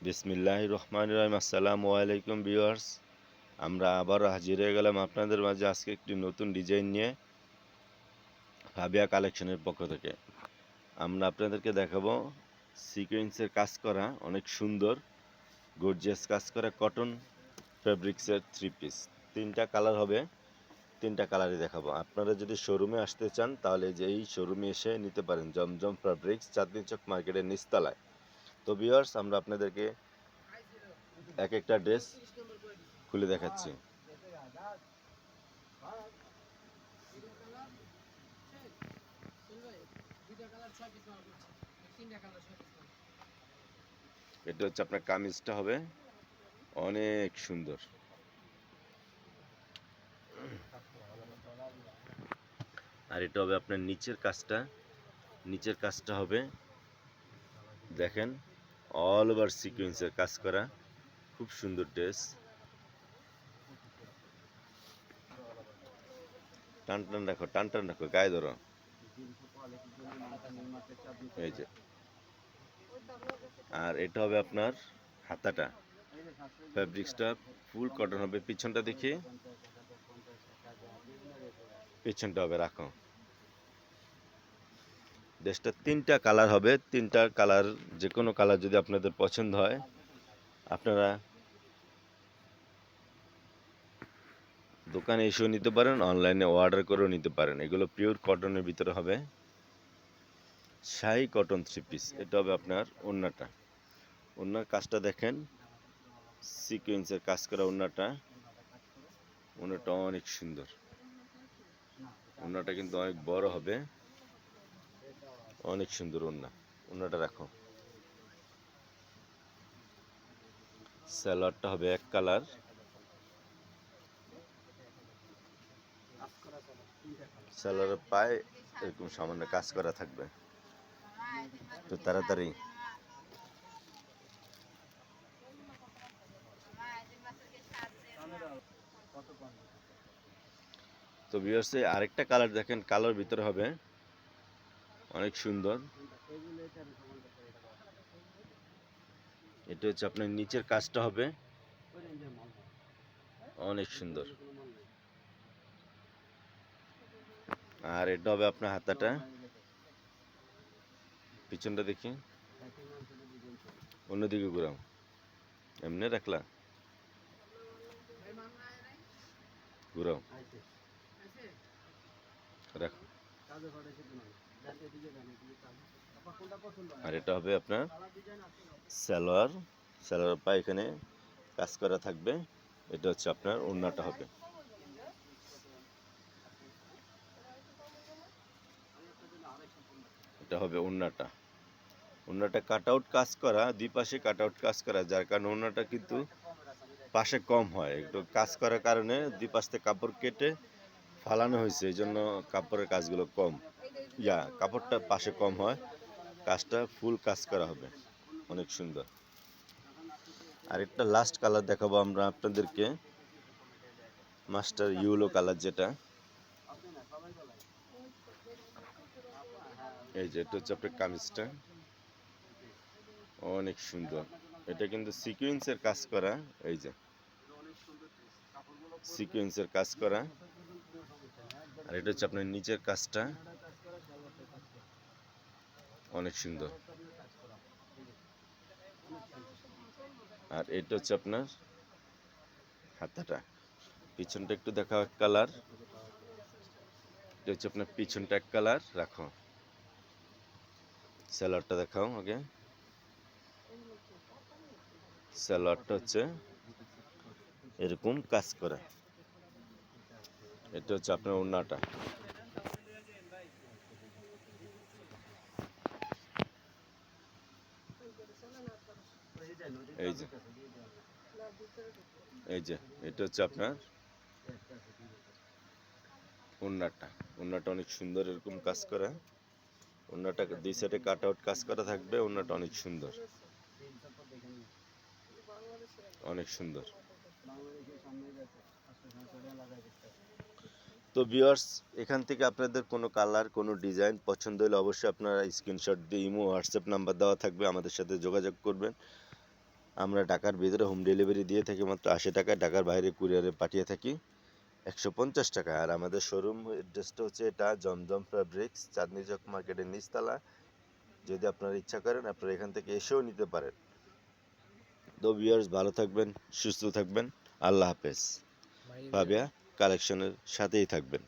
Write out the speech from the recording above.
বিসমিল্লাহির রহমানির রহিম। আসসালামু আলাইকুম ভিউয়ার্স, আমরা আবারও হাজির হয়ে গেলাম আপনাদের মাঝে আজকে একটি নতুন ডিজাইন নিয়ে ফাবিয়া কালেকশনের পক্ষ থেকে। আমরা আপনাদেরকে দেখাবো সিকোয়েন্সের কাজ করা অনেক সুন্দর গর্জিয়াস কাজ করা কটন ফ্যাব্রিক্সের থ্রি পিস। তিনটা কালার হবে, তিনটা কালারই দেখাবো। আপনারা যদি শোরুমে আসতে চান তাহলে যে এই শোরুমে এসে নিতে পারেন, জমজম ফ্যাব্রিক্স, চাঁদনি চক মার্কেটের নিচতলায়। তো ভিউয়ার্স, আমরা আপনাদেরকে এক একটা ড্রেস খুলে দেখাচ্ছি। এটা হচ্ছে আপনার কামিজটা হবে অনেক সুন্দর, আর এটা হবে আপনার নিচের কাজটা হবে দেখেন অল ওভার সিকোয়েন্সের কাজ করা, খুব সুন্দর ড্রেস। টান টান রাখো গায়ে ধরো। এই যে, আর এটা হবে আপনার হাতাটা, ফ্যাব্রিক্সটা ফুল কটন হবে। পিছনটা দেখি, পিছনটা হবে রাখো। ড্রেসটা তিনটা কালার হবে, তিনটা কালার যে কোনো কালার যদি আপনাদের পছন্দ হয় আপনারা দোকানে এসেও নিতে পারেন, অনলাইনে অর্ডার করেও নিতে পারেন। এগুলো পিওর কটনের ভিতরে হবে, শাহী কটন থ্রি পিস। এটা হবে আপনার ওড়নাটা, ওড়নার কাজটা দেখেন, সিকোয়েন্সের কাজ করা ওড়নাটা অনেক সুন্দর। ওড়নাটা কিন্তু অনেক বড় হবে, অনেক সুন্দর ওড়নাটা রাখো। সালোয়ারটা হবে এক কালার, সালোয়ারের পায়ে এরকম সামান্য কাজ করা থাকবে। তো তাড়াতাড়ি তো ভিউয়ার্স, আরেকটা কালার দেখেন, কালোর ভিতরে হবে অনেক সুন্দর। এটা হচ্ছে আপনার নিচের কাজটা হবে অনেক সুন্দর, আর এটা হবে আপনার হাতাটা। পিছনটা দেখি, অন্যদিকে ঘুরাও, এমনি রাখলা, ঘুরাও, রাখো। আর এটা হবে আপনার সালোয়ার পা এখানে কাজ করা থাকবে। এটা হচ্ছে আপনার ওড়নাটা হবে। এটা হবে ওড়নাটা কাট আউট কাজ করা, দুই পাশে কাট আউট কাজ করা, যার কারণে ওড়নাটা কিন্তু পাশে কম হয়। একটু কাজ করার কারণে দুই পাশ থেকে কাপড় কেটে ফালানো হয়েছে, এই জন্য কাপড়ের কাজগুলো কম, কাপড়টা পাশে কম হয়। কাজটা ফুল কাজ করা হবে অনেক সুন্দর। আর একটা লাস্ট কালার দেখাবো আমরা আপনাদেরকে, মাস্টার ইউলো কালার, যেটা এই যে, এটা হচ্ছে আপনার কামিজটা অনেক সুন্দর। এটা কিন্তু সিকোয়েন্সের কাজ করা, এই যে সিকোয়েন্সের কাজ করা। আর এটা হচ্ছে আপনার নিচের কাজটা অনেক সুন্দর। আর এটা হচ্ছে আপনার হাতাটা, পিছনটা একটু দেখাও এক কালার। এটা হচ্ছে আপনার পিছনটা এক কালার, রাখো। সালোয়ারটা দেখাও আগে। সালোয়ারটা হচ্ছে এরকম কাজ করা। এটা হচ্ছে আপনার ওড়নাটা। এই যে, এটা হচ্ছে আপনার ওড়নাটা অনেক সুন্দর, এরকম কাজ করা। ওড়নাটা দুই সাইডে কাট আউট কাজ করা থাকবে। ওড়নাটা অনেক সুন্দর, অনেক সুন্দর। তো ভিউয়ার্স, এখান থেকে আপনাদের কোনো কালার, কোনো ডিজাইন পছন্দ হলে অবশ্যই আপনারা স্ক্রিনশট দিয়ে ইমো হোয়াটসঅ্যাপ নাম্বার দেওয়া থাকবে, আমাদের সাথে যোগাযোগ করবেন। আমরা ঢাকার ভিতরে হোম ডেলিভারি দিয়ে থাকি মাত্র 80 টাকায়, ঢাকার বাইরে কুরিয়ারে পাঠিয়ে থাকি 150 টাকা। আর আমাদের শোরুম অ্যাড্রেসটা হচ্ছে এটা জমজম ফ্যাব্রিক্স, চাঁদনী চক মার্কেটের নিচতলা। যদি আপনারা ইচ্ছা করেন আপনারা এখান থেকে এসেও নিতে পারেন। তো ভিউয়ার্স, ভালো থাকবেন, সুস্থ থাকবেন, আল্লাহ হাফেজ। ফাবিয়া কালেকশনের সাথেই থাকবেন।